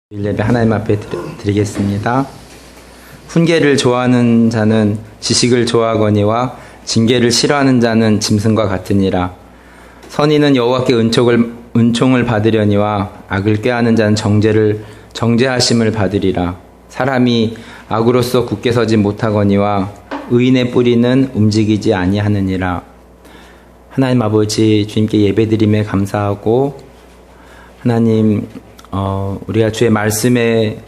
예배 하나님 앞에 드리겠습니다. 훈계를 좋아하는 자는 지식을 좋아하거니와 징계를 싫어하는 자는 짐승과 같으니라. 선인은 여호와께 은총을 받으려니와 악을 꾀하는 자는 정죄하심을 받으리라. 사람이 악으로서 굳게 서지 못하거니와 의인의 뿌리는 움직이지 아니하느니라. 하나님 아버지, 주님께 예배드림에 감사하고, 하나님 우리가 주의 말씀에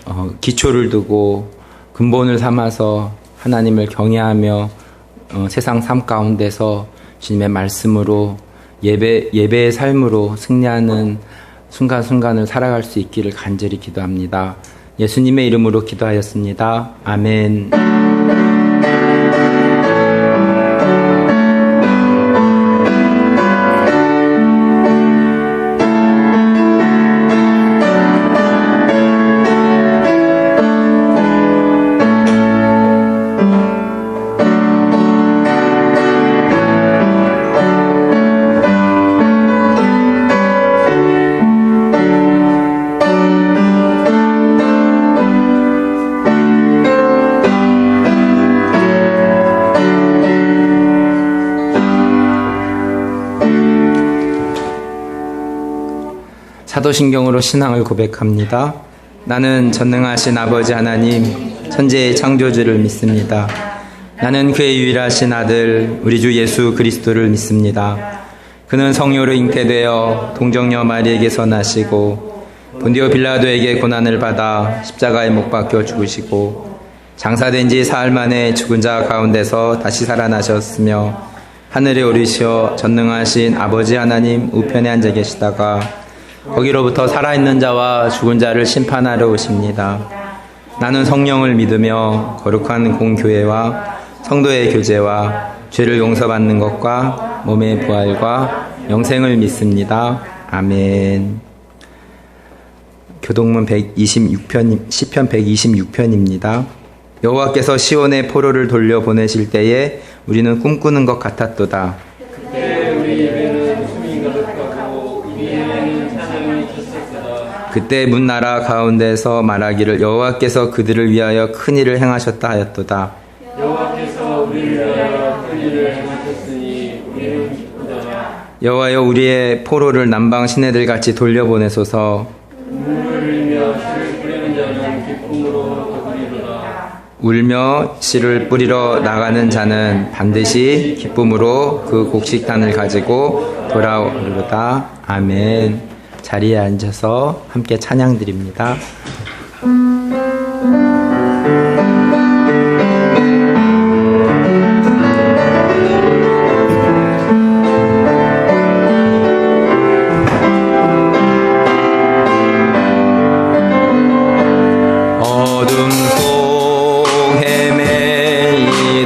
기초를 두고 근본을 삼아서 하나님을 경외하며 세상 삶 가운데서 주님의 말씀으로 예배의 삶으로 승리하는 순간순간을 살아갈 수 있기를 간절히 기도합니다. 예수님의 이름으로 기도하였습니다. 아멘. 사도신경으로 신앙을 고백합니다. 나는 전능하신 아버지 하나님, 천지의 창조주를 믿습니다. 나는 그의 유일하신 아들, 우리 주 예수 그리스도를 믿습니다. 그는 성령으로 잉태되어 동정녀 마리에게서 나시고 본디오 빌라도에게 고난을 받아 십자가에 못 박혀 죽으시고 장사된 지 사흘 만에 죽은 자 가운데서 다시 살아나셨으며 하늘에 오르시어 전능하신 아버지 하나님 우편에 앉아 계시다가 거기로부터 살아있는 자와 죽은 자를 심판하러 오십니다. 나는 성령을 믿으며 거룩한 공교회와 성도의 교제와 죄를 용서받는 것과 몸의 부활과 영생을 믿습니다. 아멘. 교동문 126편, 시편 126편입니다. 여호와께서 시온의 포로를 돌려보내실 때에 우리는 꿈꾸는 것 같았도다. 그때 문나라 가운데서 말하기를 여호와께서 그들을 위하여 큰 일을 행하셨다 하였도다. 여호와께서 우리를 위하여 큰 일을 행하셨으니 우리는 기쁘다. 여호와여, 우리의 포로를 남방 시내들 같이 돌려보내소서. 눈물을 흘리며 씨를 뿌리는 자는 기쁨으로 거두리로다. 울며 씨를 뿌리러 나가는 자는 반드시 기쁨으로 그 곡식단을 가지고 돌아오리로다. 아멘. 자리에 앉아서 함께 찬양 드립니다. 어둠 속 헤매이던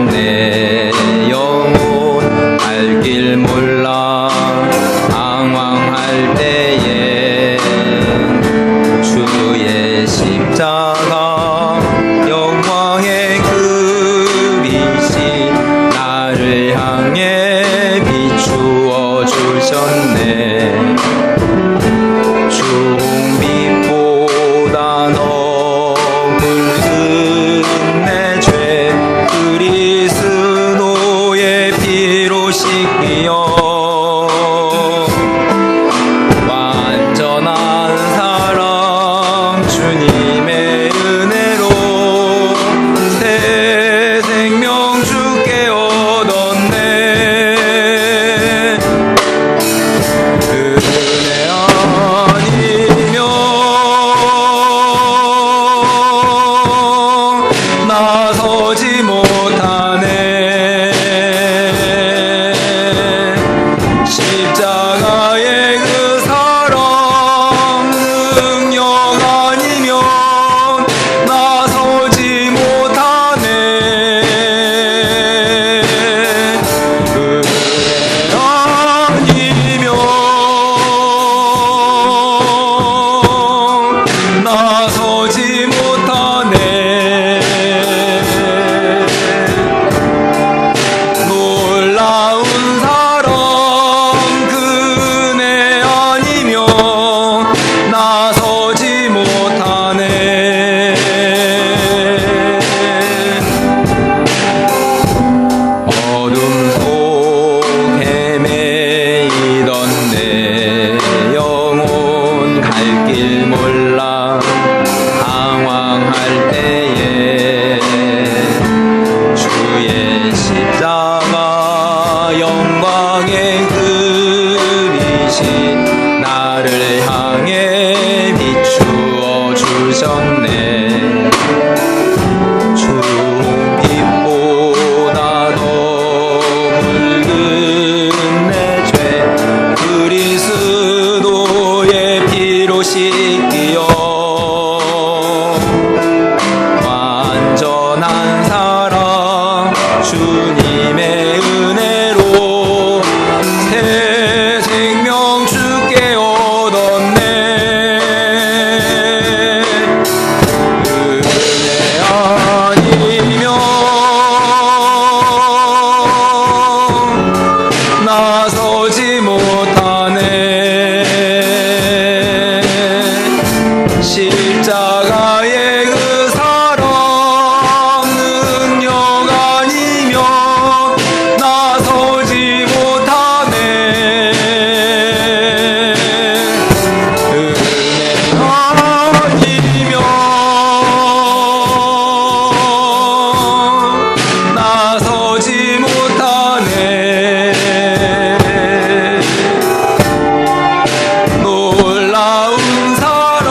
내 영혼 알 길 몰라 방황할 때에 주의 십자가 놀라 당황할 때에 주의 십자가 영광의 금이신 나를 향해 비추어 주셨네. 주홍빛보다 더 붉은 내 죄 그리스도의 피로 씻기어 완전한 사랑 주님의 은혜로 새 생명 주께 얻었네. 은혜 아니면 나서지 못하네. 십자가의 그 사랑 능력 아니면 나서지 못하네. 은혜 아니면 나서지 못하네. 놀라운 사랑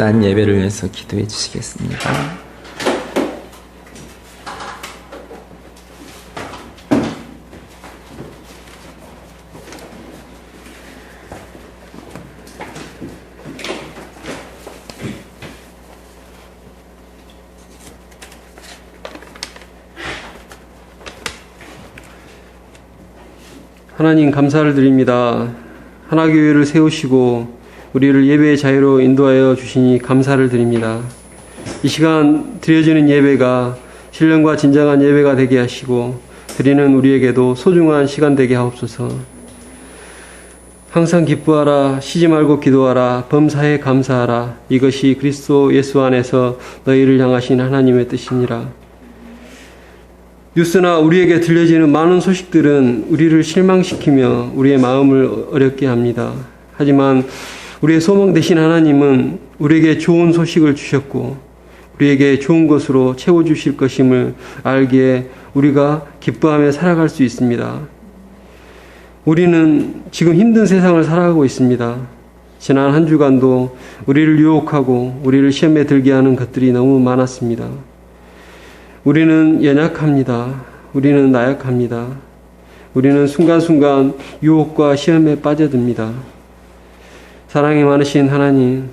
귀한 예배를 위해서 기도해 주시겠습니다. 하나님 감사를 드립니다. 하나교회를 세우시고 우리를 예배의 자유로 인도하여 주시니 감사를 드립니다. 이 시간 드려지는 예배가 신령과 진정한 예배가 되게 하시고 드리는 우리에게도 소중한 시간 되게 하옵소서. 항상 기뻐하라, 쉬지 말고 기도하라, 범사에 감사하라. 이것이 그리스도 예수 안에서 너희를 향하신 하나님의 뜻이니라. 뉴스나 우리에게 들려지는 많은 소식들은 우리를 실망시키며 우리의 마음을 어렵게 합니다. 하지만 우리의 소망 되신 하나님은 우리에게 좋은 소식을 주셨고 우리에게 좋은 것으로 채워주실 것임을 알기에 우리가 기뻐하며 살아갈 수 있습니다. 우리는 지금 힘든 세상을 살아가고 있습니다. 지난 한 주간도 우리를 유혹하고 우리를 시험에 들게 하는 것들이 너무 많았습니다. 우리는 연약합니다. 우리는 나약합니다. 우리는 순간순간 유혹과 시험에 빠져듭니다. 사랑이 많으신 하나님,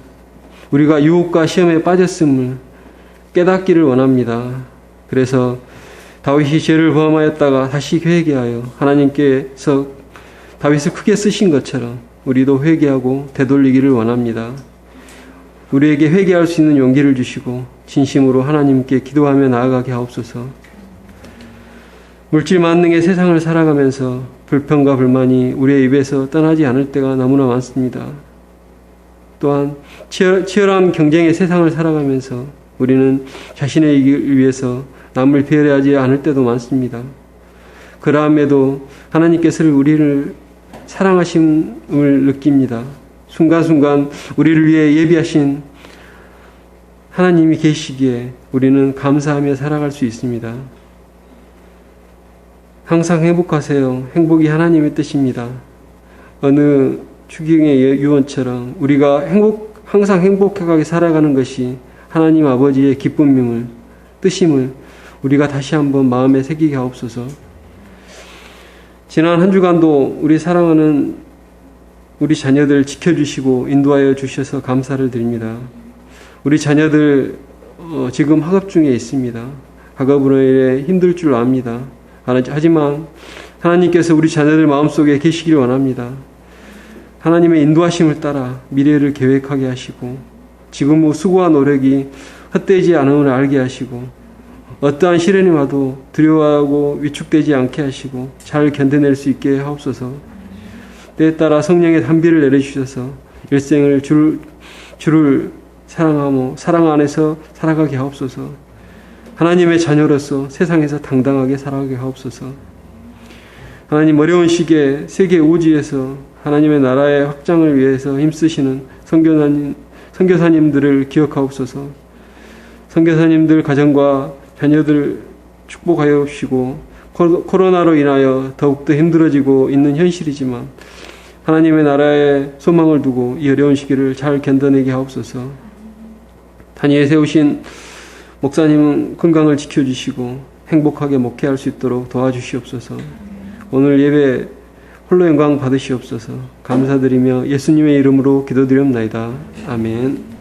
우리가 유혹과 시험에 빠졌음을 깨닫기를 원합니다. 그래서 다윗이 죄를 범하였다가 다시 회개하여 하나님께서 다윗을 크게 쓰신 것처럼 우리도 회개하고 되돌리기를 원합니다. 우리에게 회개할 수 있는 용기를 주시고 진심으로 하나님께 기도하며 나아가게 하옵소서. 물질 만능의 세상을 살아가면서 불평과 불만이 우리의 입에서 떠나지 않을 때가 너무나 많습니다. 또한 치열한 경쟁의 세상을 살아가면서 우리는 자신의 이익을 위해서 남을 배려하지 않을 때도 많습니다. 그러함에도 하나님께서 우리를 사랑하심을 느낍니다. 순간순간 우리를 위해 예비하신 하나님이 계시기에 우리는 감사하며 살아갈 수 있습니다. 항상 행복하세요. 행복이 하나님의 뜻입니다. 어느 추기경의 유언처럼 우리가 항상 행복하게 살아가는 것이 하나님 아버지의 기쁨임을, 뜻임을 우리가 다시 한번 마음에 새기게 하옵소서. 지난 한 주간도 우리 사랑하는 우리 자녀들 지켜주시고 인도하여 주셔서 감사를 드립니다. 우리 자녀들 지금 학업 중에 있습니다. 학업으로 인해 힘들 줄 압니다. 하지만 하나님께서 우리 자녀들 마음속에 계시기를 원합니다. 하나님의 인도하심을 따라 미래를 계획하게 하시고 지금 수고와 노력이 헛되지 않음을 알게 하시고 어떠한 시련이 와도 두려워하고 위축되지 않게 하시고 잘 견뎌낼 수 있게 하옵소서. 때에 따라 성령의 단비를 내려주셔서 일생을 주를 사랑하며 사랑 안에서 살아가게 하옵소서. 하나님의 자녀로서 세상에서 당당하게 살아가게 하옵소서. 하나님 어려운 시기에 세계 오지에서 하나님의 나라의 확장을 위해서 힘쓰시는 선교사님들을 기억하옵소서. 선교사님들 가정과 자녀들 축복하여 주시고 코로나로 인하여 더욱더 힘들어지고 있는 현실이지만 하나님의 나라에 소망을 두고 이 어려운 시기를 잘 견뎌내게 하옵소서. 단위에 세우신 목사님은 건강을 지켜주시고 행복하게 목회할 수 있도록 도와주시옵소서. 오늘 예배 홀로 영광 받으시옵소서. 감사드리며 예수님의 이름으로 기도드리옵나이다. 아멘.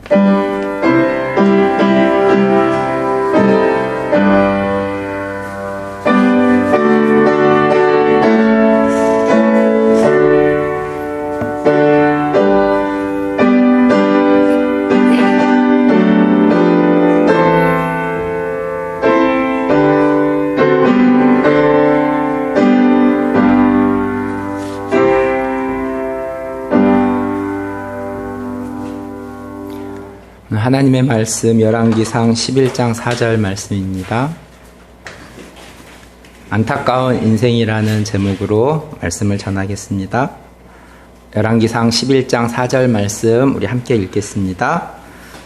하나님의 말씀 열왕기상 11장 4절 말씀입니다. 안타까운 인생이라는 제목으로 말씀을 전하겠습니다. 열왕기상 11장 4절 말씀 우리 함께 읽겠습니다.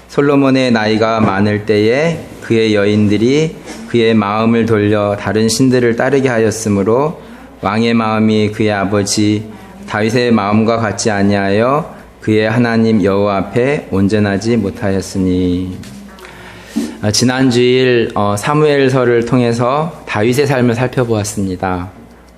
솔로몬의 나이가 많을 때에 그의 여인들이 그의 마음을 돌려 다른 신들을 따르게 하였으므로 왕의 마음이 그의 아버지 다윗의 마음과 같지 아니하여 그의 하나님 여호와 앞에 온전하지 못하였으니. 지난주일 사무엘서를 통해서 다윗의 삶을 살펴보았습니다.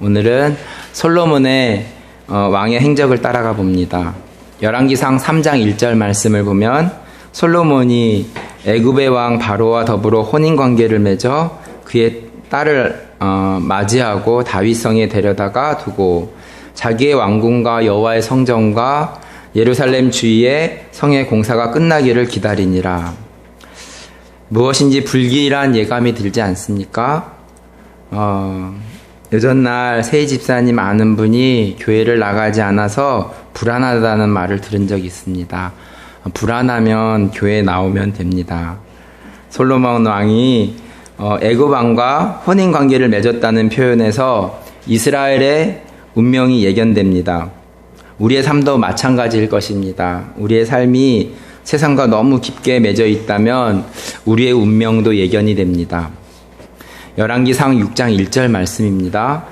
오늘은 솔로몬의 왕의 행적을 따라가 봅니다. 열왕기상 3장 1절 말씀을 보면 솔로몬이 애굽의 왕 바로와 더불어 혼인관계를 맺어 그의 딸을 맞이하고 다윗성에 데려다가 두고 자기의 왕궁과 여호와의 성전과 예루살렘 주위에 성의 공사가 끝나기를 기다리니라. 무엇인지 불길한 예감이 들지 않습니까? 요전날 세희 집사님 아는 분이 교회를 나가지 않아서 불안하다는 말을 들은 적이 있습니다. 불안하면 교회에 나오면 됩니다. 솔로몬 왕이 애굽 왕과 혼인 관계를 맺었다는 표현에서 이스라엘의 운명이 예견됩니다. 우리의 삶도 마찬가지일 것입니다. 우리의 삶이 세상과 너무 깊게 맺어 있다면 우리의 운명도 예견이 됩니다. 열왕기상 6장 1절 말씀입니다.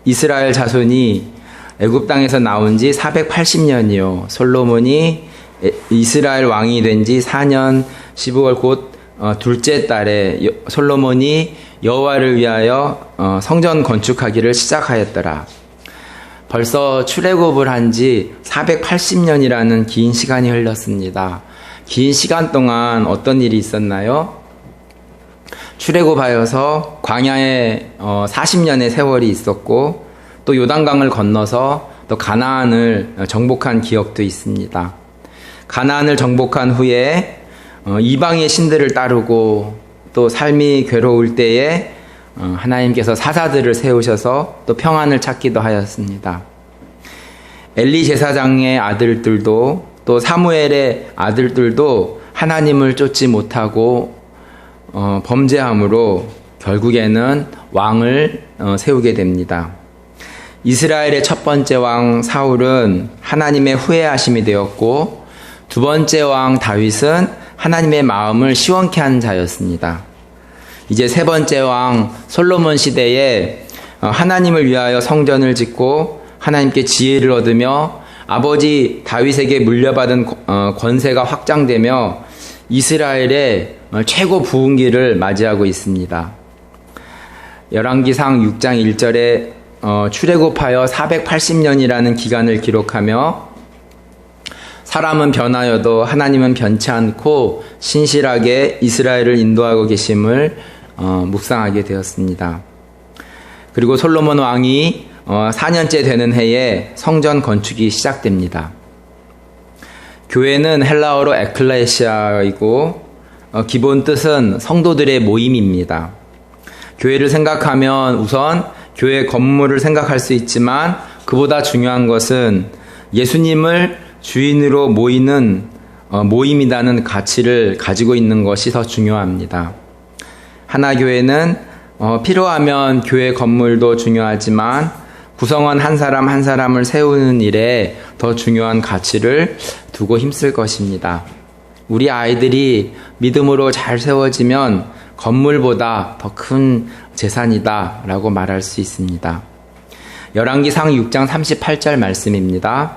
이스라엘 자손이 애굽 땅에서 나온 지 480년이요. 솔로몬이 이스라엘 왕이 된 지 4년 15월 곧 둘째 달에 솔로몬이 여호와를 위하여 성전 건축하기를 시작하였더라. 벌써 출애굽을 한 지 480년이라는 긴 시간이 흘렀습니다. 긴 시간 동안 어떤 일이 있었나요? 출애굽하여서 광야에 40년의 세월이 있었고 또 요단강을 건너서 또 가나안을 정복한 기억도 있습니다. 가나안을 정복한 후에 이방의 신들을 따르고 또 삶이 괴로울 때에 하나님께서 사사들을 세우셔서 또 평안을 찾기도 하였습니다. 엘리 제사장의 아들들도 또 사무엘의 아들들도 하나님을 쫓지 못하고 범죄함으로 결국에는 왕을 세우게 됩니다. 이스라엘의 첫 번째 왕 사울은 하나님의 후회하심이 되었고 두 번째 왕 다윗은 하나님의 마음을 시원케 한 자였습니다. 이제 세 번째 왕 솔로몬 시대에 하나님을 위하여 성전을 짓고 하나님께 지혜를 얻으며 아버지 다윗에게 물려받은 권세가 확장되며 이스라엘의 최고 부흥기를 맞이하고 있습니다. 열왕기상 6장 1절에 출애굽하여 480년이라는 기간을 기록하며 사람은 변하여도 하나님은 변치 않고 신실하게 이스라엘을 인도하고 계심을 묵상하게 되었습니다. 그리고 솔로몬 왕이 4년째 되는 해에 성전 건축이 시작됩니다. 교회는 헬라어로 에클레시아이고 기본 뜻은 성도들의 모임입니다. 교회를 생각하면 우선 교회 건물을 생각할 수 있지만 그보다 중요한 것은 예수님을 주인으로 모이는 모임이라는 가치를 가지고 있는 것이 더 중요합니다. 하나교회는 필요하면 교회 건물도 중요하지만 구성원 한 사람 한 사람을 세우는 일에 더 중요한 가치를 두고 힘쓸 것입니다. 우리 아이들이 믿음으로 잘 세워지면 건물보다 더 큰 재산이다 라고 말할 수 있습니다. 열왕기상 6장 38절 말씀입니다.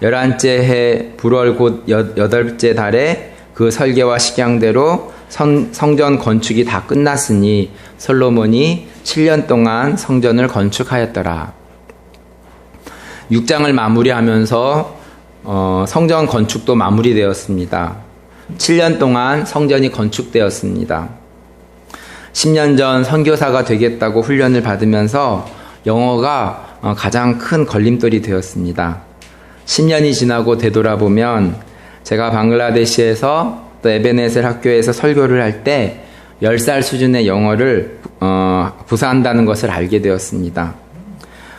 11째 해 불월 곧 8째 달에 그 설계와 식양대로 성전 건축이 다 끝났으니 솔로몬이 7년 동안 성전을 건축하였더라. 6장을 마무리하면서 성전 건축도 마무리되었습니다. 7년 동안 성전이 건축되었습니다. 10년 전 선교사가 되겠다고 훈련을 받으면서 영어가 가장 큰 걸림돌이 되었습니다. 10년이 지나고 되돌아보면 제가 방글라데시에서 또 에베네셀 학교에서 설교를 할 때 10살 수준의 영어를 구사한다는 것을 알게 되었습니다.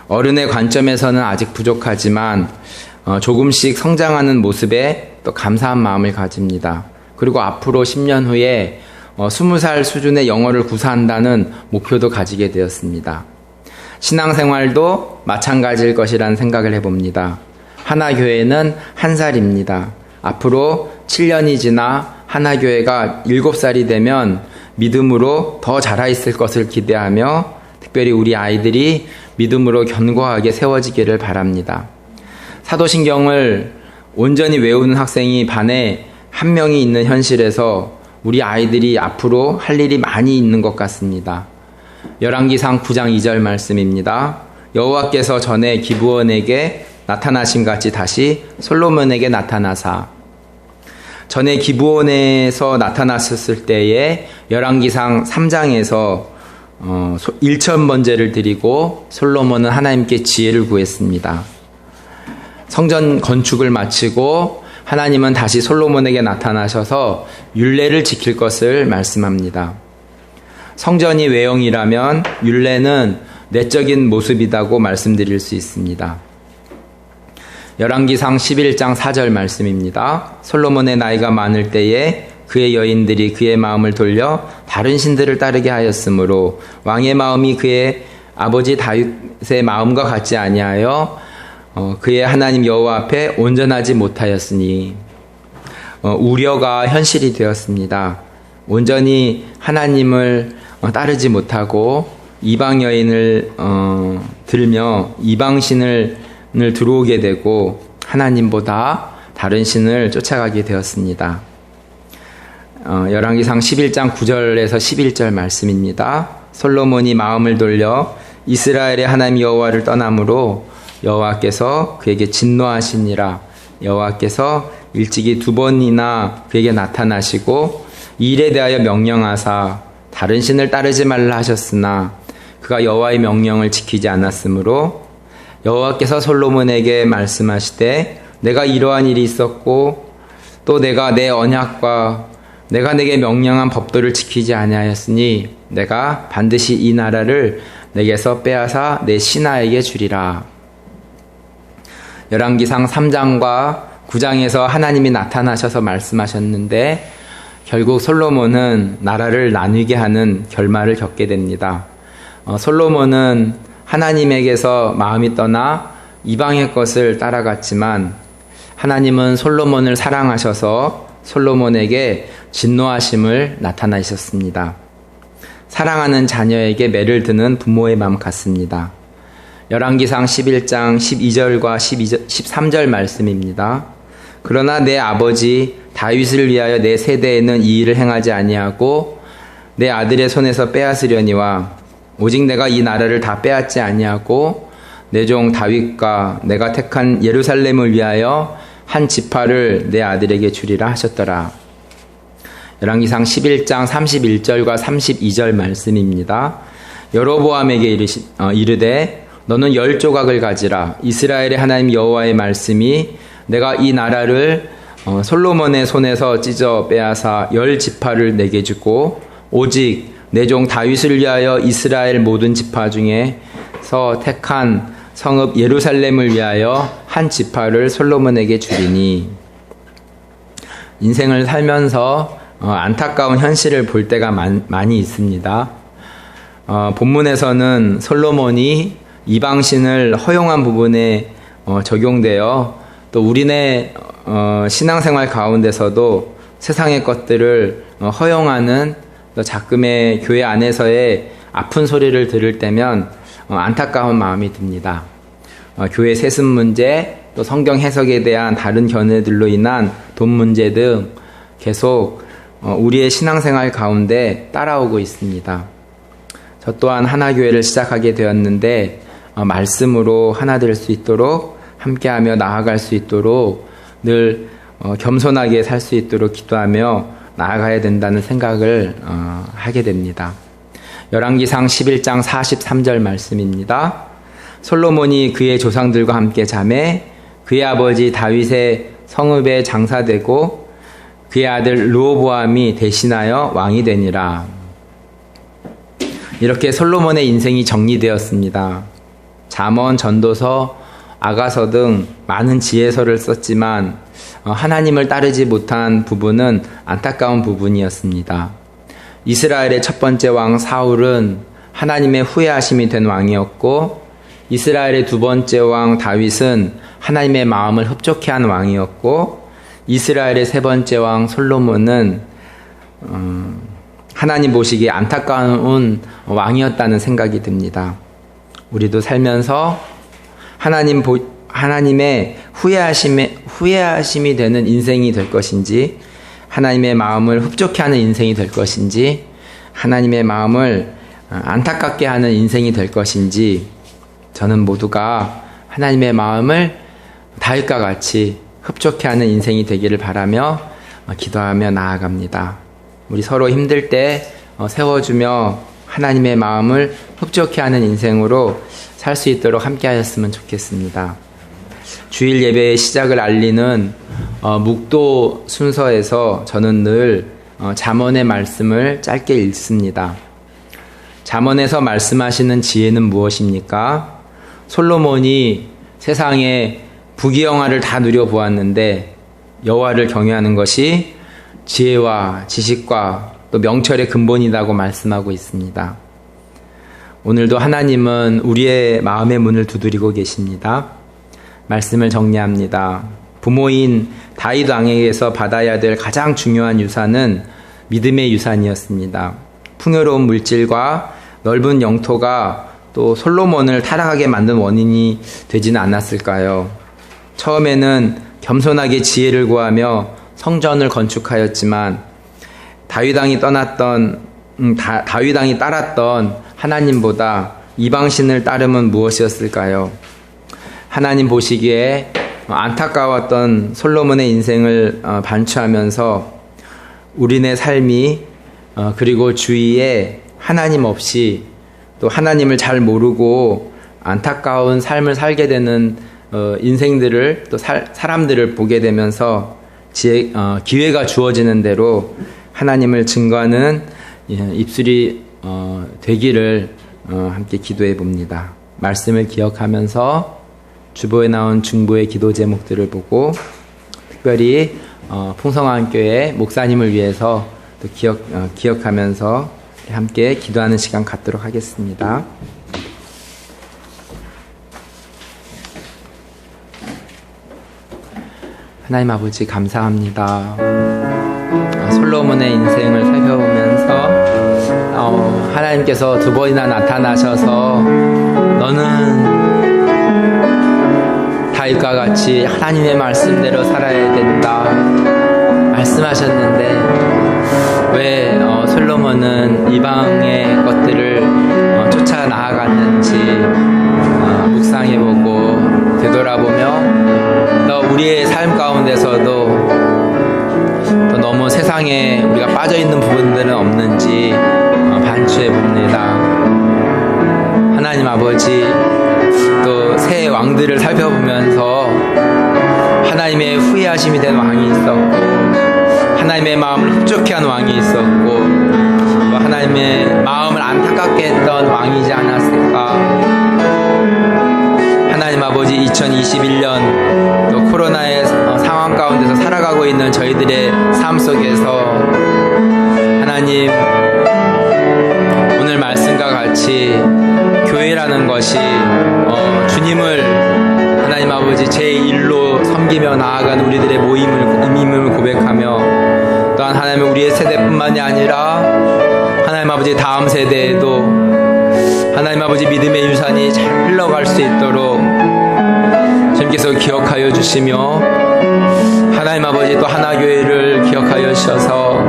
어른의 관점에서는 아직 부족하지만 조금씩 성장하는 모습에 또 감사한 마음을 가집니다. 그리고 앞으로 10년 후에 20살 수준의 영어를 구사한다는 목표도 가지게 되었습니다. 신앙생활도 마찬가지일 것이라는 생각을 해봅니다. 하나교회는 1살입니다. 앞으로 7년이 지나 하나교회가 7살이 되면 믿음으로 더 자라있을 것을 기대하며 특별히 우리 아이들이 믿음으로 견고하게 세워지기를 바랍니다. 사도신경을 온전히 외우는 학생이 반에 한 명이 있는 현실에서 우리 아이들이 앞으로 할 일이 많이 있는 것 같습니다. 열왕기상 9장 2절 말씀입니다. 여호와께서 전에 기브온에게 나타나신 같이 다시 솔로몬에게 나타나사. 전에 기브온에서 나타났을 때에 열왕기상 3장에서 1천 번제를 드리고 솔로몬은 하나님께 지혜를 구했습니다. 성전 건축을 마치고 하나님은 다시 솔로몬에게 나타나셔서 율례를 지킬 것을 말씀합니다. 성전이 외형이라면 율례는 내적인 모습이라고 말씀드릴 수 있습니다. 열왕기상 11장 4절 말씀입니다. 솔로몬의 나이가 많을 때에 그의 여인들이 그의 마음을 돌려 다른 신들을 따르게 하였으므로 왕의 마음이 그의 아버지 다윗의 마음과 같지 아니하여 그의 하나님 여호와 앞에 온전하지 못하였으니 우려가 현실이 되었습니다. 온전히 하나님을 따르지 못하고 이방 여인을 들며 이방 신을 들어오게 되고 하나님보다 다른 신을 쫓아가게 되었습니다. 열왕기상 11장 9절에서 11절 말씀입니다. 솔로몬이 마음을 돌려 이스라엘의 하나님 여호와를 떠나므로 여호와께서 그에게 진노하시니라. 여호와께서 일찍이 2번이나 그에게 나타나시고 이 일에 대하여 명령하사 다른 신을 따르지 말라 하셨으나 그가 여호와의 명령을 지키지 않았으므로 여호와께서 솔로몬에게 말씀하시되 내가 이러한 일이 있었고 또 내가 내 언약과 내가 내게 명령한 법도를 지키지 아니하였으니 내가 반드시 이 나라를 내게서 빼앗아 내 신하에게 주리라. 열왕기상 3장과 9장에서 하나님이 나타나셔서 말씀하셨는데 결국 솔로몬은 나라를 나뉘게 하는 결말을 겪게 됩니다. 솔로몬은 하나님에게서 마음이 떠나 이방의 것을 따라갔지만 하나님은 솔로몬을 사랑하셔서 솔로몬에게 진노하심을 나타나셨습니다. 사랑하는 자녀에게 매를 드는 부모의 마음 같습니다. 열왕기상 11장 12절과 13절 말씀입니다. 그러나 내 아버지 다윗을 위하여 내 세대에는 이 일을 행하지 아니하고 내 아들의 손에서 빼앗으려니와 오직 내가 이 나라를 다 빼앗지 아니하고 내 종 다윗과 내가 택한 예루살렘을 위하여 한 지파를 내 아들에게 주리라 하셨더라. 열왕기상 11장 31절과 32절 말씀입니다. 여로보암에게 이르되 너는 10조각을 가지라. 이스라엘의 하나님 여호와의 말씀이 내가 이 나라를 솔로몬의 손에서 찢어 빼앗아 10지파를 내게 주고 오직 내 종 다윗을 위하여 이스라엘 모든 지파 중에서 택한 성읍 예루살렘을 위하여 한 지파를 솔로몬에게 주리니. 인생을 살면서 안타까운 현실을 볼 때가 많이 있습니다. 본문에서는 솔로몬이 이방신을 허용한 부분에 적용되어 또 우리네 신앙생활 가운데서도 세상의 것들을 허용하는 또 가끔의 교회 안에서의 아픈 소리를 들을 때면 안타까운 마음이 듭니다. 교회 세습 문제, 또 성경 해석에 대한 다른 견해들로 인한 돈 문제 등 계속 우리의 신앙생활 가운데 따라오고 있습니다. 저 또한 하나교회를 시작하게 되었는데 말씀으로 하나 될 수 있도록 함께하며 나아갈 수 있도록 늘 겸손하게 살 수 있도록 기도하며 나아가야 된다는 생각을 하게 됩니다. 열왕기상 11장 43절 말씀입니다. 솔로몬이 그의 조상들과 함께 자매 그의 아버지 다윗의 성읍에 장사되고 그의 아들 르호보암이 대신하여 왕이 되니라. 이렇게 솔로몬의 인생이 정리되었습니다. 잠언, 전도서, 아가서 등 많은 지혜서를 썼지만 하나님을 따르지 못한 부분은 안타까운 부분이었습니다. 이스라엘의 첫 번째 왕 사울은 하나님의 후회하심이 된 왕이었고 이스라엘의 두 번째 왕 다윗은 하나님의 마음을 흡족해 한 왕이었고 이스라엘의 세 번째 왕 솔로몬은 하나님 보시기에 안타까운 왕이었다는 생각이 듭니다. 우리도 살면서 하나님의 후회하심이 되는 인생이 될 것인지, 하나님의 마음을 흡족해 하는 인생이 될 것인지, 하나님의 마음을 안타깝게 하는 인생이 될 것인지, 저는 모두가 하나님의 마음을 다윗과 같이 흡족해 하는 인생이 되기를 바라며 기도하며 나아갑니다. 우리 서로 힘들 때 세워주며 하나님의 마음을 흡족해 하는 인생으로 살 수 있도록 함께 하셨으면 좋겠습니다. 주일 예배의 시작을 알리는 묵도 순서에서 저는 늘 잠언의 말씀을 짧게 읽습니다. 잠언에서 말씀하시는 지혜는 무엇입니까? 솔로몬이 세상에 부귀영화를 다 누려보았는데 여호와를 경외하는 것이 지혜와 지식과 또 명철의 근본이라고 말씀하고 있습니다. 오늘도 하나님은 우리의 마음의 문을 두드리고 계십니다. 말씀을 정리합니다. 부모인 다윗 왕에게서 받아야 될 가장 중요한 유산은 믿음의 유산이었습니다. 풍요로운 물질과 넓은 영토가 또 솔로몬을 타락하게 만든 원인이 되지는 않았을까요? 처음에는 겸손하게 지혜를 구하며 성전을 건축하였지만 다윗 왕이 따랐던 하나님보다 이방신을 따름은 무엇이었을까요? 하나님 보시기에 안타까웠던 솔로몬의 인생을 반추하면서 우리네 삶이 그리고 주위에 하나님 없이 또 하나님을 잘 모르고 안타까운 삶을 살게 되는 인생들을 또 사람들을 보게 되면서 기회가 주어지는 대로 하나님을 증거하는 입술이 되기를 함께 기도해 봅니다. 말씀을 기억하면서 주보에 나온 중보의 기도 제목들을 보고 특별히 풍성한 교회 목사님을 위해서 또 기억하면서 함께 기도하는 시간 갖도록 하겠습니다. 하나님 아버지 감사합니다. 솔로몬의 인생을 살펴보면서 하나님께서 두 번이나 나타나셔서 너는 다윗과 같이 하나님의 말씀대로 살아야 된다 말씀하셨는데 왜 솔로몬은 이방의 것들을 쫓아 나아갔는지 묵상해보고 되돌아보며 또 우리의 삶 가운데서도 또 너무 세상에 우리가 빠져있는 부분들은 없는지 반추해 봅니다. 하나님 아버지 또 새 왕들을 살펴보면서 하나님의 후회하심이 된 왕이 있었고 하나님의 마음을 흡족해 한 왕이 있었고 또 하나님의 마음을 안타깝게 했던 왕이지 않았을까. 하나님 아버지 2021년 또 코로나의 상황 가운데서 살아가고 있는 저희들의 삶 속에서 하나님 오늘 말씀과 같이 교회라는 것이 주님을 하나님 아버지 제1로 섬기며 나아가는 우리들의 모임임을 고백하며 또한 하나님 우리의 세대뿐만이 아니라 하나님 아버지 다음 세대에도 하나님 아버지 믿음의 유산이 잘 흘러갈 수 있도록 주님께서 기억하여 주시며 하나님 아버지 또 하나교회를 기억하여 주셔서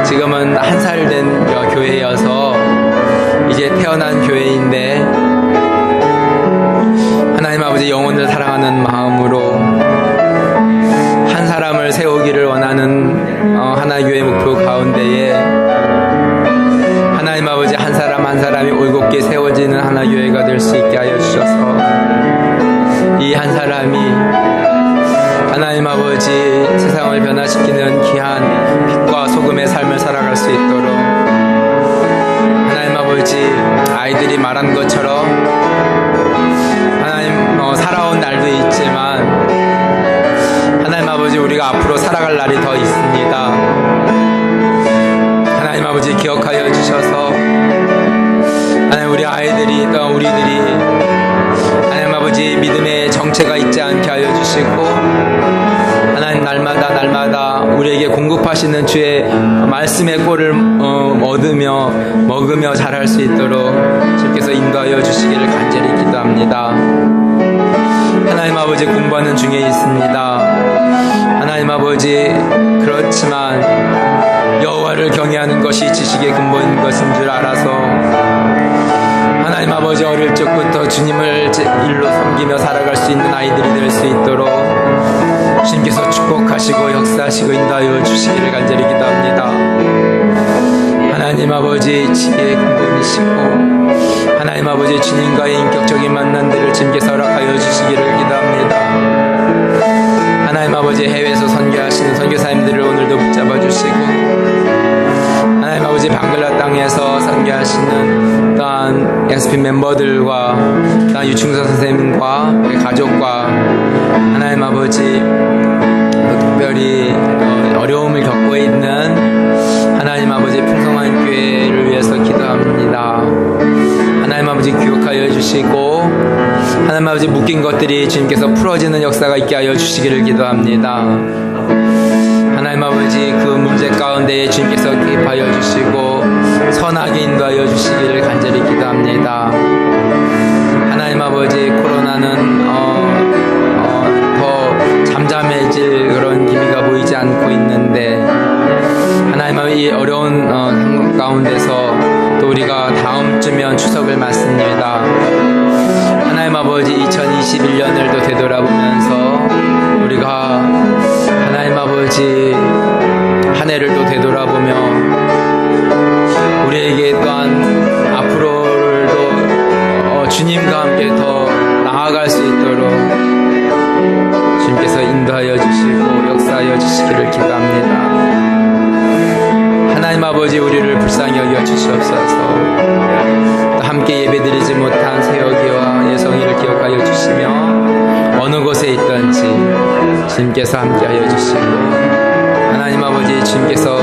지금은 한 살 된 교회여서 이제 태어난 교회인데 하나님 아버지 영혼을 사랑하는 마음으로 한 사람을 세우기를 원하는 하나교회 목표 가운데에 하나님 아버지 한 사람 한 사람이 올곧게 세워지는 하나교회가 될 수 있게 하여 주셔서 이 한 사람이 하나님 아버지 세상을 변화시키는 귀한 빛과 소금의 삶을 살아갈 수 있도록 하나님 아버지 아이들이 말한 것처럼 하나님 살아온 날도 있지만 하나님 아버지 우리가 앞으로 살아갈 날이 더 있습니다. 하나님 아버지 기억하여 주셔서 하나님 우리 아이들이 또 우리들이 하나님 아버지 믿음의 정체가 있지 않게 하여 주시고 하나님 날마다 우리에게 공급하시는 주의 말씀의 꼴을 얻으며 먹으며 자랄 수 있도록 주께서 인도하여 주시기를 간절히 기도합니다. 하나님 아버지 공부하는 중에 있습니다. 하나님 아버지 그렇지만 여호와를 경외하는 것이 지식의 근본인 것인 줄 알아서 하나님 아버지 어릴 적부터 주님을 일로 섬기며 살아갈 수 있는 아이들이 될 수 있도록 주님께서 축복하시고 역사하시고 인도하여 주시기를 간절히 기도합니다. 하나님 아버지 지혜의 근본이시고 하나님 아버지 주님과의 인격적인 만남들을 주님께서 허락하여 주시기를 기도합니다. 하나님 아버지 해외에서 선교하시는 선교사님들을 오늘도 붙잡아 주시고 하나님 아버지 방글라 땅에서 선교하시는 또한 SP 멤버들과 또한 유충선 선생님과 가족과 하나님 아버지 특별히 어려움을 겪고 있는 하나님 아버지 풍성한 교회를 위해서 기도합니다. 하나님 아버지 기억하여 주시고 하나님 아버지 묶인 것들이 주님께서 풀어지는 역사가 있게 하여 주시기를 기도합니다. 하나님 아버지 그 문제 가운데에 주님께서 개입하여 주시고 선하게 인도하여 주시기를 간절히 기도합니다. 하나님 아버지 코로나는 더 잠잠해질 그런 기미가 보이지 않고 있는데 하나님 아버지 이 어려운 상황 가운데서 또 우리가 다음 주면 추석을 맞습니다. 하나님 아버지 2021년을 또 되돌아보면서 우리가 하나님 아버지 한 해를 또 되돌아보며 우리에게 또한 앞으로를 또 주님과 함께 더 나아갈 수 있도록 주님께서 인도하여 주시고 역사하여 주시기를 기도합니다. 하나님 아버지 우리를 불쌍히 여겨 주시옵소서. 또 함께 예배드리지 못한 세혁이와 예성이를 기억하여 주시며 어느 곳에 있든지 주님께서 함께하여 주시고 하나님 아버지 주님께서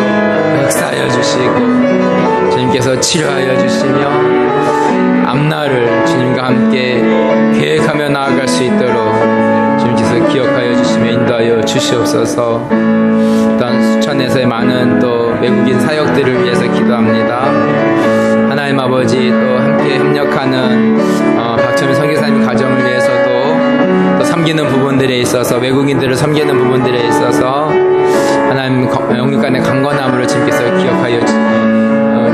역사하여 주시고 주님께서 치료하여 주시며 앞날을 주님과 함께 계획하며 나아갈 수 있도록 주님께서 기억하여 주시며 인도하여 주시옵소서. 또한 수천에서의 많은 또 외국인 사역들을 위해서 기도합니다. 하나님 아버지 또 함께 협력하는 박철민 선교사님 가정을 위해서도 또 섬기는 부분들에 있어서 외국인들을 섬기는 부분들에 있어서 하나님 영육간의 강건함으로 주님께서 기억하여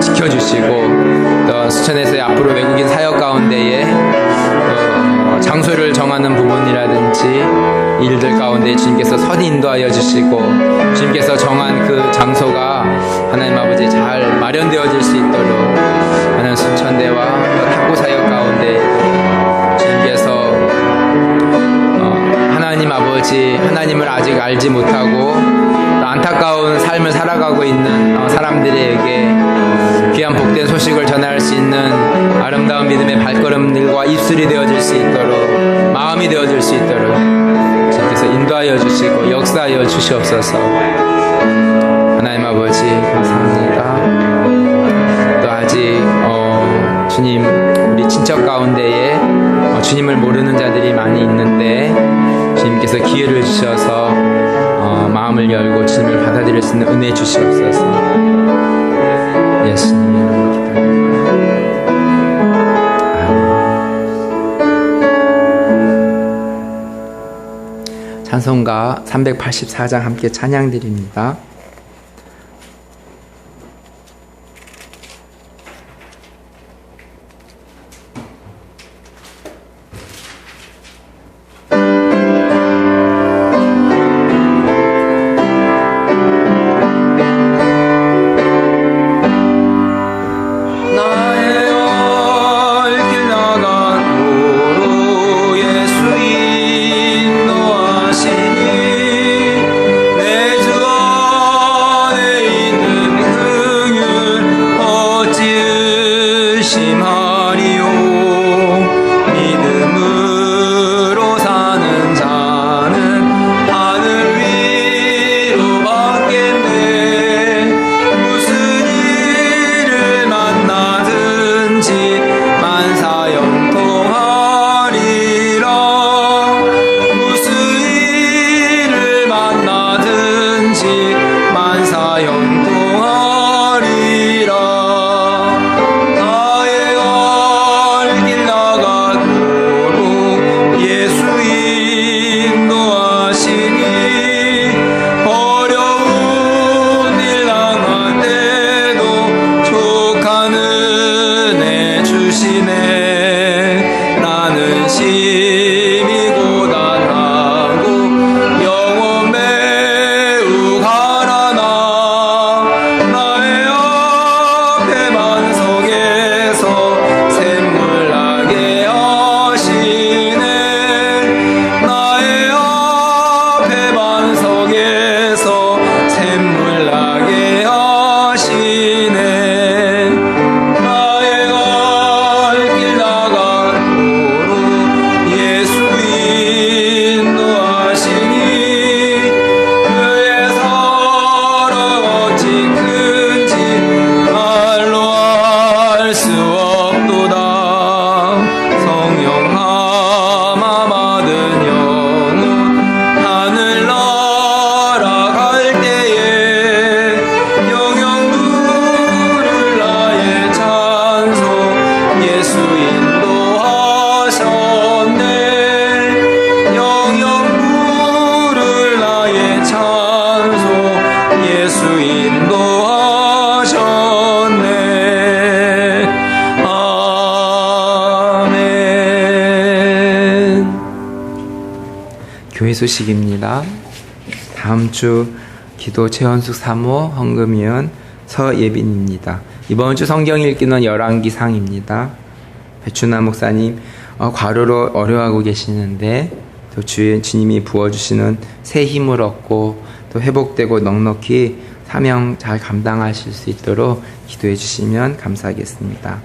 지켜주시고 또 수천에서의 앞으로 외국인 사역 가운데에 장소를 정하는 부분이라든지 일들 가운데 주님께서 선히 인도하여 주시고 주님께서 정한 그 장소가 하나님 아버지 잘 마련되어질 수 있도록 하나님 수천대와 탁구 사역 가운데 주님께서 하나님 아버지 하나님을 아직 알지 못하고 또 안타까운 삶을 살아가고 있는 사람들에게 귀한 복된 소식을 전할 수 있는 아름다운 믿음의 발걸음들과 입술이 되어질 수 있도록 마음이 되어질 수 있도록 주님께서 인도하여 주시고 역사하여 주시옵소서. 하나님 아버지 감사합니다. 또 아직 주님 우리 친척 가운데에 주님을 모르는 자들이 많이 있는데 주님께서 기회를 주셔서 마음을 열고 주님을 받아들일 수 있는 은혜 주시옵소서. 예수님 이름으로 기도합니다. 찬송가 384장 함께 찬양 드립니다. 내 주 심히 고단하고 영혼 매우 가난하 나의 앞에 만석에서 샘물 나게 하시네 나의 앞에 만석에서 샘물 나게 하시네 나의 갈 길 나가도록 예수 인도하시니 그의 사랑 어찌 큰지 말로 알 수 없도다 성령 감화 받은 영혼 하늘 날아갈 때에 영영 부를 나의 찬송 예수 인도하셨네 영영 부를 나의 찬송 예수 인도하셨네 아멘. 교회 소식입니다. 다음 주 기도 최원숙 사모 헌금위원 서예빈입니다. 이번 주 성경 읽기는 열왕기상입니다. 배춘아 목사님 과로로 어려워하고 계시는데 또 주님이 부어주시는 새 힘을 얻고 또 회복되고 넉넉히 사명 잘 감당하실 수 있도록 기도해 주시면 감사하겠습니다.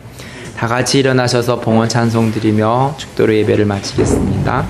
다 같이 일어나셔서 봉헌 찬송 드리며 축도로 예배를 마치겠습니다.